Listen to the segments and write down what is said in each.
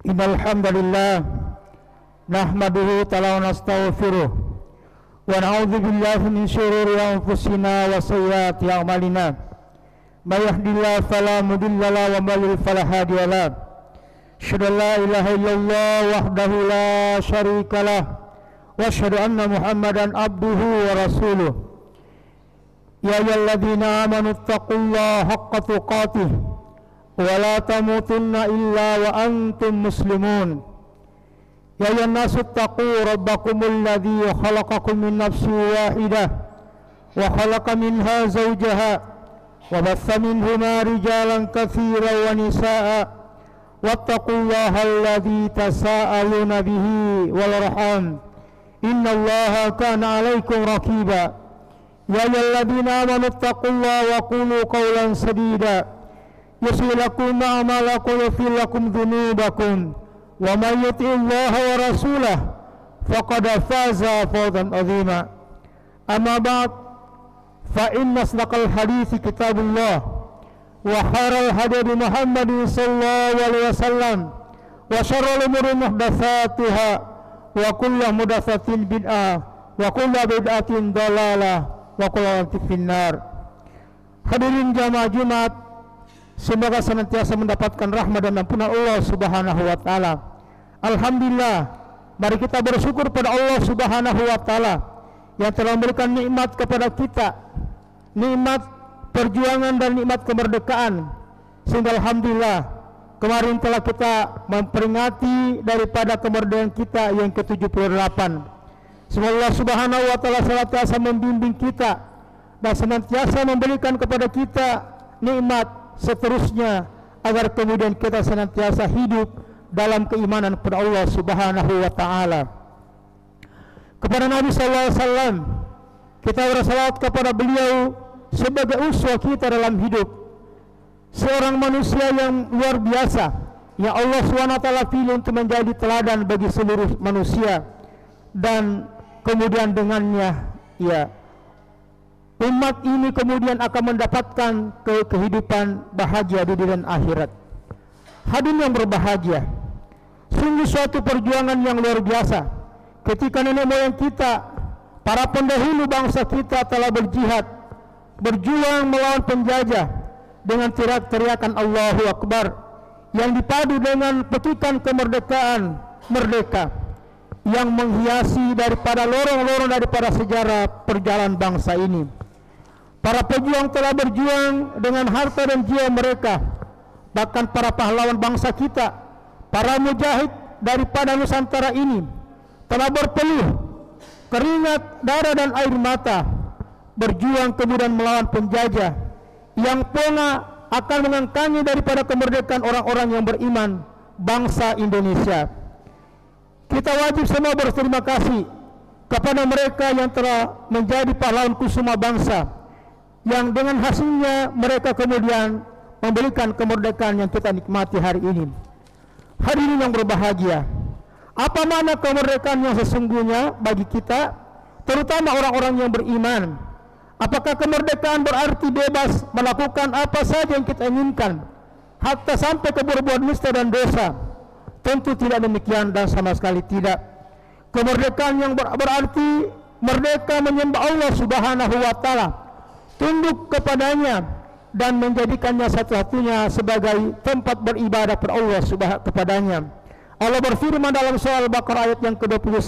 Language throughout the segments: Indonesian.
Innal hamdalillah nahmaduhu ta'ala wa nastaghfiruh wa na'udzu billahi min shururi anfusina wa sayyiati a'malina. May yahdihillahu fala mudilla lahu wa may yudlil fala hadiya lahu. Asyhadu an la ilaha illallah wahdahu la syarika lah wa asyhadu anna Muhammadan abduhu wa rasuluh. Ya ayyuhalladzina amanu taqullaha haqqa tuqatih wa la tamutunna illa wa antum muslimun. Ya ayyuhan nasu taqu rabbakumul ladzi khalaqakum min nafsin wahidah wa khalaqa minha zawjaha wa batha minhuma rijalan katsiran wa nisaa'a wattaqullaha alladzi tasaaluna bihi wal arham innallaha kana 'alaikum raqiba. Ya ayyuhalladzina amanu taqullaha wa qulu qawlan sadida yuslih lakum a'malakum wa yaghfir lakum dhunubakum wa may yuti'illaha wa rasulahu faqad faza fawzan 'azima. Amma ba'd, fa inna asdaqal hadithi kitabullah wa khairal hadi Muhammadin sallallahu alaihi wasallam wa syarrul umuri muhdatsatuha wa kullu muhdatsatin bid'ah wa kullu bid'atin dalalah wa kullu dhalaalatin finnar. Hadirin jamaah Jumat, semoga senantiasa mendapatkan rahmat dan ampunan Allah Subhanahu wa taala. Alhamdulillah, mari kita bersyukur pada Allah Subhanahu wa taala yang telah memberikan nikmat kepada kita, nikmat perjuangan dan nikmat kemerdekaan, sehingga alhamdulillah kemarin telah kita memperingati daripada kemerdekaan kita yang ke-78. Semoga Allah Subhanahu wa taala senantiasa membimbing kita dan senantiasa memberikan kepada kita nikmat seterusnya agar kemudian kita senantiasa hidup dalam keimanan kepada Allah Subhanahu wa taala. Kepada Nabi sallallahu alaihi wasallam kita bersalawat kepada beliau sebagai uswah kita dalam hidup, seorang manusia yang luar biasa yang Allah SWT pilih untuk menjadi teladan bagi seluruh manusia, dan kemudian dengannya umat ini kemudian akan mendapatkan kehidupan bahagia di dunia dan akhirat. Hadirin yang berbahagia, sungguh suatu perjuangan yang luar biasa ketika nenek moyang kita, para pendahulu bangsa kita telah berjihad, berjuang melawan penjajah dengan teriak-teriakan Allahu Akbar yang dipadu dengan petikan kemerdekaan, merdeka, yang menghiasi daripada lorong-lorong daripada sejarah perjalanan bangsa ini. Para pejuang telah berjuang dengan harta dan jiwa mereka. Bahkan para pahlawan bangsa kita, para mujahid daripada Nusantara ini telah berpeluh keringat, darah dan air mata, berjuang kemudian melawan penjajah yang pola akan mengangkangi daripada kemerdekaan orang-orang yang beriman bangsa Indonesia. Kita wajib semua berterima kasih kepada mereka yang telah menjadi pahlawan kusuma bangsa, yang dengan hasilnya mereka kemudian memberikan kemerdekaan yang kita nikmati hari ini. Hadirin yang berbahagia, apa makna kemerdekaan yang sesungguhnya bagi kita, terutama orang-orang yang beriman? Apakah kemerdekaan berarti bebas melakukan apa saja yang kita inginkan, hatta sampai ke berbuat nista dan dosa? Tentu tidak demikian dan sama sekali tidak. Kemerdekaan yang berarti merdeka menyembah Allah Subhanahu wa taala, tunduk kepadanya dan menjadikannya satu-satunya sebagai tempat beribadah kepada Allah Subhanahu kepadanya. Allah berfirman dalam surah Al-Baqarah ayat yang ke-21,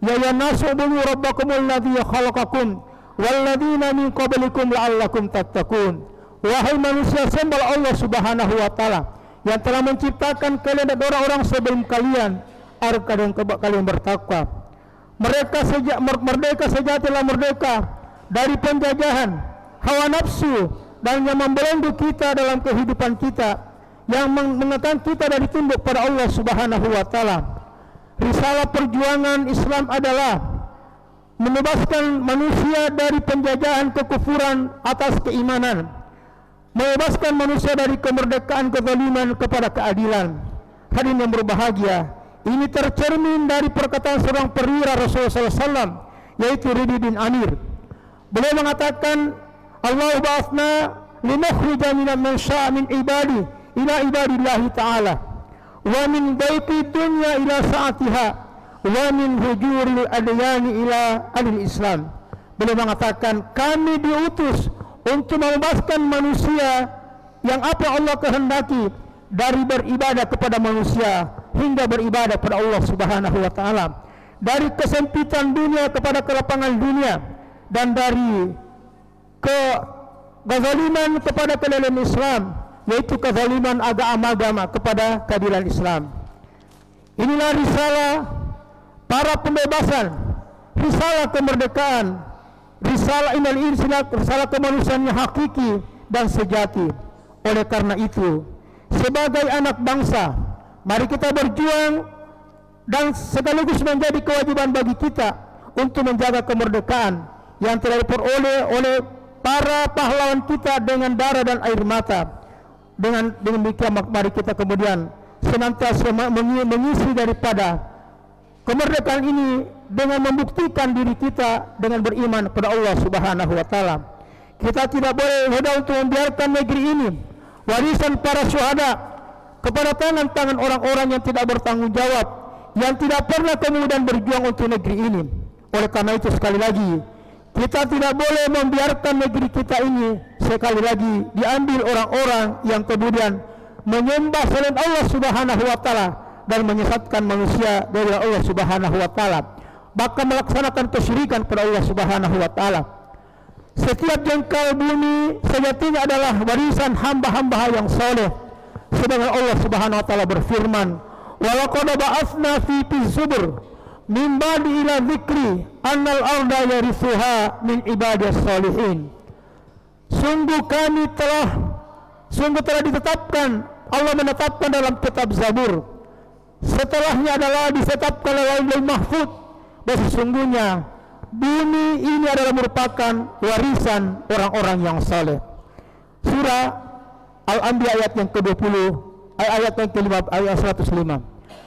ya ayyuhan nasu ubudu rabbakumul ladzi khalaqakum walladzina min qablikum la'allakum tattaqun. Wahai manusia, sembahlah Allah Subhanahu wa taala yang telah menciptakan kalian dan orang-orang sebelum kalian agar kalian bertakwa. Mereka sejak merdeka sejatilah merdeka dari penjajahan hawa nafsu dan yang membelenggu kita dalam kehidupan kita, yang mengatakan kita dari tunduk pada Allah Subhanahu wa taala. Risalah perjuangan Islam adalah membebaskan manusia dari penjajahan kekufuran atas keimanan, membebaskan manusia dari kemerdekaan kezaliman kepada keadilan. Hadirin yang berbahagia, ini tercermin dari perkataan seorang perwira Rasulullah SAW, yaitu Ridhi bin Amir. Beliau mengatakan, Allah ba'athna linukhrija man syaa min ibadi ila ibadillahi ta'ala wa min daiqi dunya ila sa'atiha wa min hujuril adyani ila adil Islam. Beliau mengatakan, kami diutus untuk membebaskan manusia yang apa Allah kehendaki dari beribadah kepada manusia hingga beribadah kepada Allah Subhanahu wa taala, dari kesempitan dunia kepada kelapangan dunia, dan dari kezaliman kepada keadilan Islam, yaitu kezaliman agama kepada keadilan Islam. Inilah risalah para pembebasan, risalah kemerdekaan, risalah kemanusiaan yang hakiki dan sejati. Oleh karena itu, sebagai anak bangsa, mari kita berjuang dan sekaligus menjadi kewajiban bagi kita untuk menjaga kemerdekaan yang telah diperoleh oleh para pahlawan kita dengan darah dan air mata. Dengan demikian mari kita kemudian senantiasa mengisi daripada kemerdekaan ini dengan membuktikan diri kita dengan beriman kepada Allah Subhanahu wa taala. Kita tidak boleh mudah untuk membiarkan negeri ini, warisan para syuhada, kepada tangan-tangan orang-orang yang tidak bertanggung jawab, yang tidak pernah kemudian berjuang untuk negeri ini. Oleh karena itu, sekali lagi, kita tidak boleh membiarkan negeri kita ini sekali lagi diambil orang-orang yang kemudian menyembah selain Allah Subhanahu wa taala dan menyesatkan manusia dari Allah Subhanahu wa taala, bahkan melaksanakan kesyirikan kepada Allah Subhanahu wa taala. Setiap jengkal bumi sejatinya adalah warisan hamba-hamba yang soleh. Sedangkan Allah Subhanahu wa taala berfirman, "Wa laqad ba'atsna fi zubur min ba'di ila dzikri annal arda yarithuha min ibadiyas sholihin." Sungguh telah ditetapkan, Allah menetapkan dalam kitab Zabur, setelahnya adalah ditetapkan dalam Lauhul Mahfuz, bahwa sesungguhnya bumi ini adalah merupakan warisan orang-orang yang saleh. Surah Al-Anbiya ayat yang ke-20, ayat yang ke-5, ayat 105.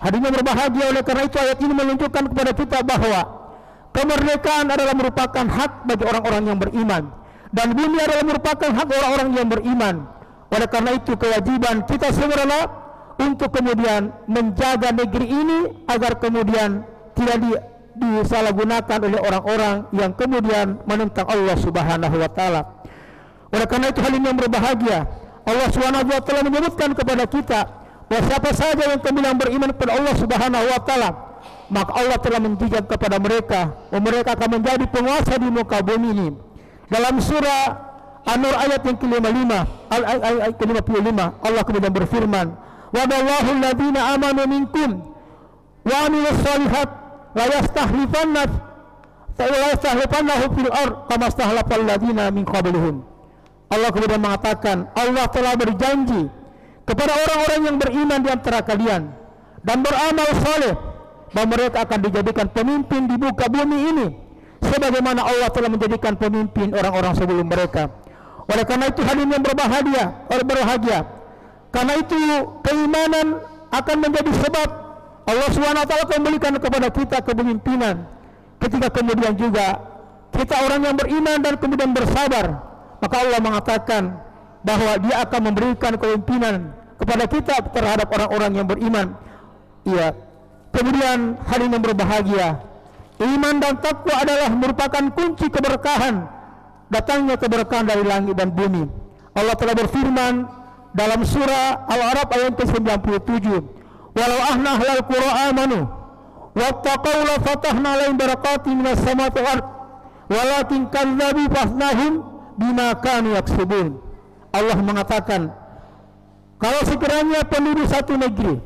Hadirin berbahagia, oleh karena itu ayat ini menunjukkan kepada kita bahwa kemerdekaan adalah merupakan hak bagi orang-orang yang beriman, dan bumi adalah merupakan hak orang-orang yang beriman. Oleh karena itu kewajiban kita semua untuk kemudian menjaga negeri ini agar kemudian tidak disalahgunakan oleh orang-orang yang kemudian menentang Allah Subhanahu wa taala. Oleh karena itu hal ini yang berbahagia, Allah Subhanahu wa taala menyebutkan kepada kita bahwa siapa saja yang kemudian beriman kepada Allah Subhanahu wa taala, maka Allah telah menjanjikan kepada mereka bahwa mereka akan menjadi penguasa di muka bumi ini. Dalam surah An-Nur ayat yang ke-55, ayat ke-55, Allah kemudian berfirman, "Wadallahu alladziina aamanu minkum wa 'amilus shalihat la yastakhlifannahu fil ardh kama istakhlafal ladziina min qablihim." Allah kemudian mengatakan, Allah telah berjanji kepada orang-orang yang beriman di antara kalian dan beramal saleh bahwa mereka akan dijadikan pemimpin di muka bumi ini sebagaimana Allah telah menjadikan pemimpin orang-orang sebelum mereka. Oleh karena itu hadirin yang berbahagia, karena itu keimanan akan menjadi sebab Allah SWT memberikan kepada kita kepemimpinan. Ketika kemudian juga kita orang yang beriman dan kemudian bersabar, maka Allah mengatakan bahwa Dia akan memberikan kepemimpinan kepada kita terhadap orang-orang yang beriman. Iya. Kemudian hadirin yang berbahagia, iman dan takwa adalah merupakan kunci keberkahan, datangnya keberkahan dari langit dan bumi. Allah telah berfirman dalam surah Al-A'raf ayat ke-97, "Walau ahna ahlal qura amanu wattaqaw la fatahna alaihim barakatin minas samawati wal ardh walakin kadzdzabu fasnahum bima kanu yaksubun." Allah mengatakan, kalau sekiranya penduduk satu negeri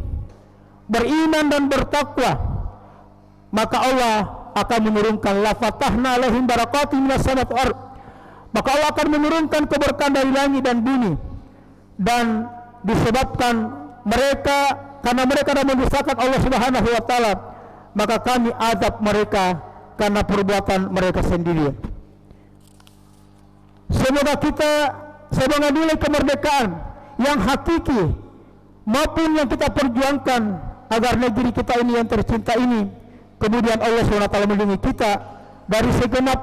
beriman dan bertakwa, maka Allah akan menurunkan la fatahna alaihim barakatin minas samawati wal ardh, maka Allah akan menurunkan keberkahan dari langit dan bumi. Dan disebabkan mereka, karena mereka telah mendustakan Allah Subhanahu wa taala, maka kami azab mereka karena perbuatan mereka sendiri. Semoga nilai kemerdekaan yang hakiki maupun yang kita perjuangkan agar negeri kita ini yang tercinta ini, kemudian Allah SWT melindungi kita dari segenap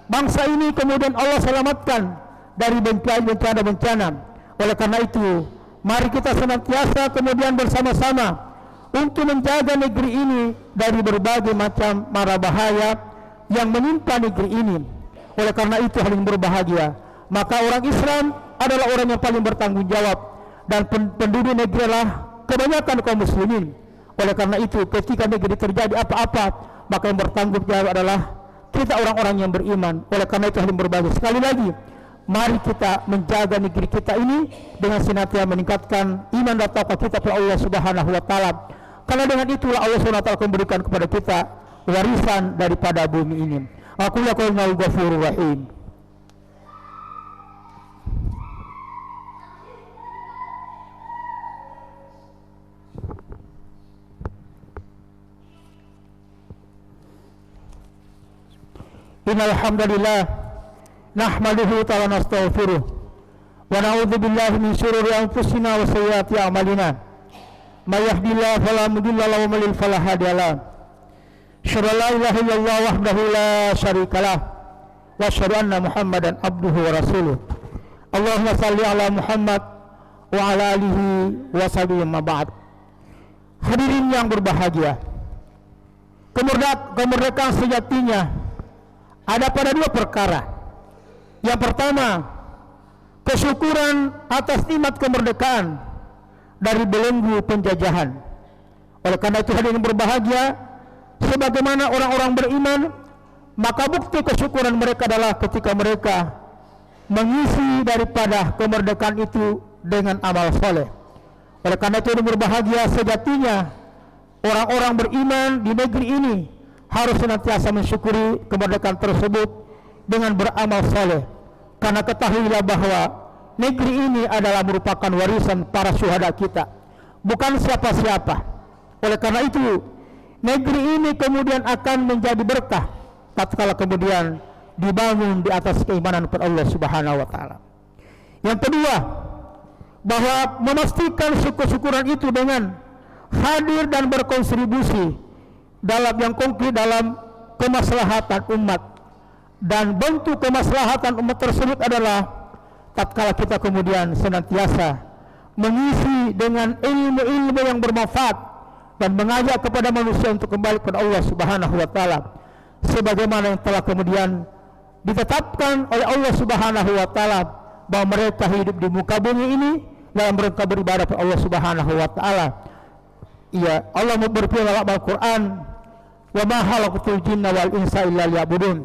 bangsa ini, kemudian Allah selamatkan dari bencana-bencana. Oleh karena itu Mari kita senantiasa kemudian bersama-sama untuk menjaga negeri ini dari berbagai macam mara bahaya yang menimpa negeri ini. Oleh karena itu hal yang berbahagia, maka orang Islam adalah orang yang paling bertanggung jawab, dan penduduk negeri adalah kebanyakan kaum muslimin. Oleh karena itu ketika negeri terjadi apa-apa, maka yang bertanggung jawab adalah kita orang-orang yang beriman. Oleh karena itu hal yang berbahagia. Sekali lagi, mari kita menjaga negeri kita ini dengan senantiasa meningkatkan iman dan takwa kita kepada Allah Subhanahu wa taala. Karena dengan itulah Allah Subhanahu wa taala akan memberikan kepada kita warisan daripada bumi ini. Aku lakukan Ghafurur Rahim. Innal hamdalillah nahmaduhu wa nastaghfiruh wa na'udzu billahi min shururi anfusina wa sayyiati a'malina. May yahdihillahu fala mudilla lahu wa may yudlil fala hadiya lahu. Asyhadu an la ilaha illallah wahdahu la syarikalah wa asyhadu anna Muhammadan abduhu wa rasuluh. Allahumma shalli ala Muhammad wa ala alihi wa sahbihi ma ba'd. Hadirin yang berbahagia, kemerdekaan sejatinya ada pada dua perkara. Yang pertama, kesyukuran atas nikmat kemerdekaan dari belenggu penjajahan. Oleh karena itu hadirin yang berbahagia, sebagaimana orang-orang beriman, maka bukti kesyukuran mereka adalah ketika mereka mengisi daripada kemerdekaan itu dengan amal soleh. Oleh karena itu hadirin berbahagia, sejatinya orang-orang beriman di negeri ini harus senantiasa mensyukuri kemerdekaan tersebut dengan beramal soleh. Karena ketahuilah bahwa negeri ini adalah merupakan warisan para syuhada kita, bukan siapa-siapa. Oleh karena itu negeri ini kemudian akan menjadi berkah tatkala kemudian dibangun di atas keimanan kepada Allah Subhanahu wa taala. Yang kedua, bahwa memastikan syukur-syukuran itu dengan hadir dan berkontribusi dalam yang konkret dalam kemaslahatan umat, dan bentuk kemaslahatan umat tersebut adalah tatkala kita kemudian senantiasa mengisi dengan ilmu-ilmu yang bermanfaat dan mengajak kepada manusia untuk kembali kepada Allah Subhanahu wa taala, sebagaimana yang telah kemudian ditetapkan oleh Allah Subhanahu wa taala bahwa mereka hidup di muka bumi ini dalam rangka beribadah kepada Allah Subhanahu wa taala. Iya, Allah berfirman dalam Al-Qur'an, "Wa ma khalaqtul jinna wal insa illa liya'budun."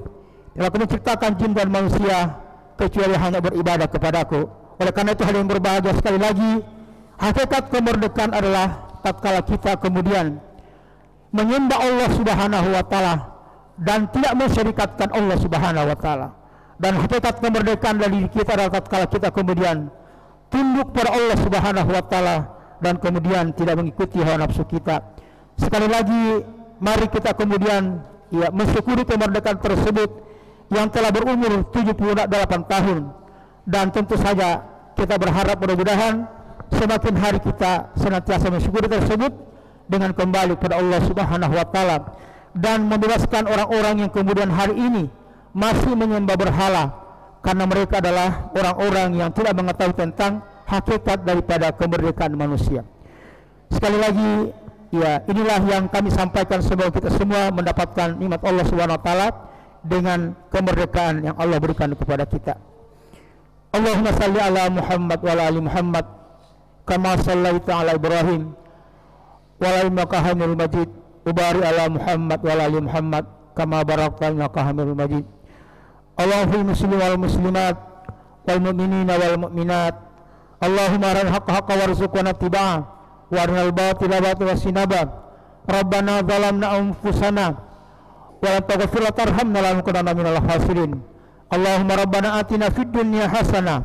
Telah Aku menciptakan jin dan manusia kecuali hanya beribadah kepadaku. Oleh karena itu hal yang berbahagia sekali lagi, hakikat kemerdekaan adalah tatkala kita kemudian menyembah Allah Subhanahu wa taala dan tidak mensyirikatkan Allah Subhanahu wa taala. Dan hakikat kemerdekaan dari kita adalah tatkala kita kemudian tunduk pada Allah Subhanahu wa taala dan kemudian tidak mengikuti hawa nafsu kita. Sekali lagi, mari kita kemudian mensyukuri kemerdekaan tersebut yang telah berumur 78 tahun, dan tentu saja kita berharap mudah-mudahan semakin hari kita senantiasa mensyukuri tersebut dengan kembali kepada Allah Subhanahu wa taala dan membebaskan orang-orang yang kemudian hari ini masih menyembah berhala, karena mereka adalah orang-orang yang tidak mengetahui tentang hakikat daripada kemerdekaan manusia. Sekali lagi, inilah yang kami sampaikan, semoga kita semua mendapatkan nikmat Allah Subhanahu wa taala dengan kemerdekaan yang Allah berikan kepada kita. Allahumma salli ala Muhammad wa ala ali Muhammad kama sallaita ala Ibrahim wa ala innaka Hamidul Majid, wa barik ala Muhammad wa ala ali Muhammad kama barakta innaka Hamidul Majid. Allahumma muslimin wal muslimat wal mu'minina wal mu'minat, Allahumma arina haqqa haqqa warzuqna ittiba'ah wa arinal batila batila wasinaba. Rabbana zalamna anfusana wa la taghfir lana tarhamna lanakunanna minal khasirin. Allahumma rabbana atina fid dunya hasanah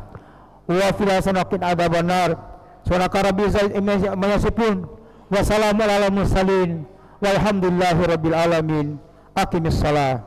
wa fil akhirati adzaban nar. Subhanaka rabbil izzati amma yasifun wa salamun alal mursalin walhamdulillahi rabbil alamin. Aqimis salat.